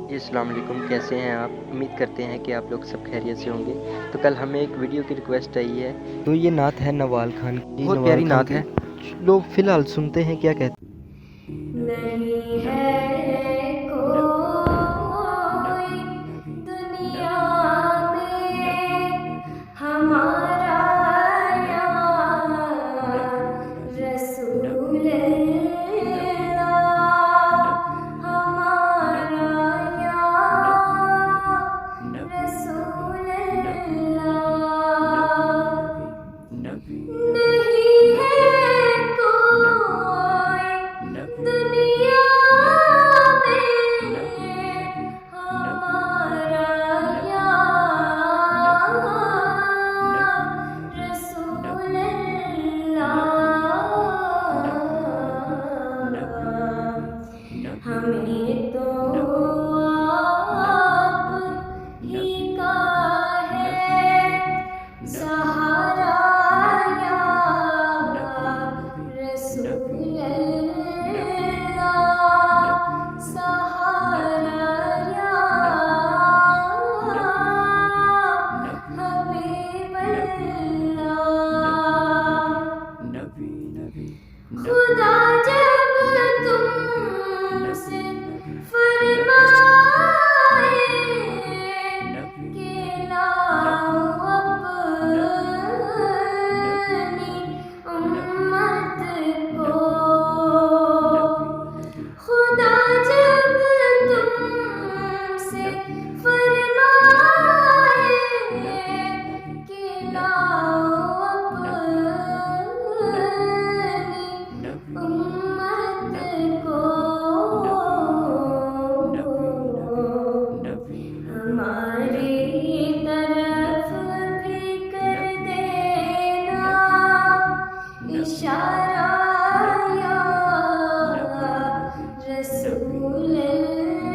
جی السلام علیکم، کیسے ہیں آپ؟ امید کرتے ہیں کہ آپ لوگ سب خیریت سے ہوں گے۔ تو کل ہمیں ایک ویڈیو کی ریکویسٹ آئی ہے، تو یہ نعت ہے نوال خان کی، بہت پیاری نعت ہے۔ لوگ فی الحال سنتے ہیں کیا کہتے نہیں ہے کوئی دنیا میں ہمارا یا رسول اللہ، ہمارا یا رسول اللہ۔ نہیں ہے کوئی دنیا میں ہمارا یا رسول اللہ۔ ہمیں تو آپ ہی کا ہے سہارا یا رسول اللہ، سہارا یا حبیب اللہ۔ خدا جب تم سے فرمائے کہ لاؤ اپنی امت کو، خدا جب تم سے فرمائے کہ لاؤ اپنی امت کو، ہماری طرف بھی کر دینا اشارہ یا رسول اللہ۔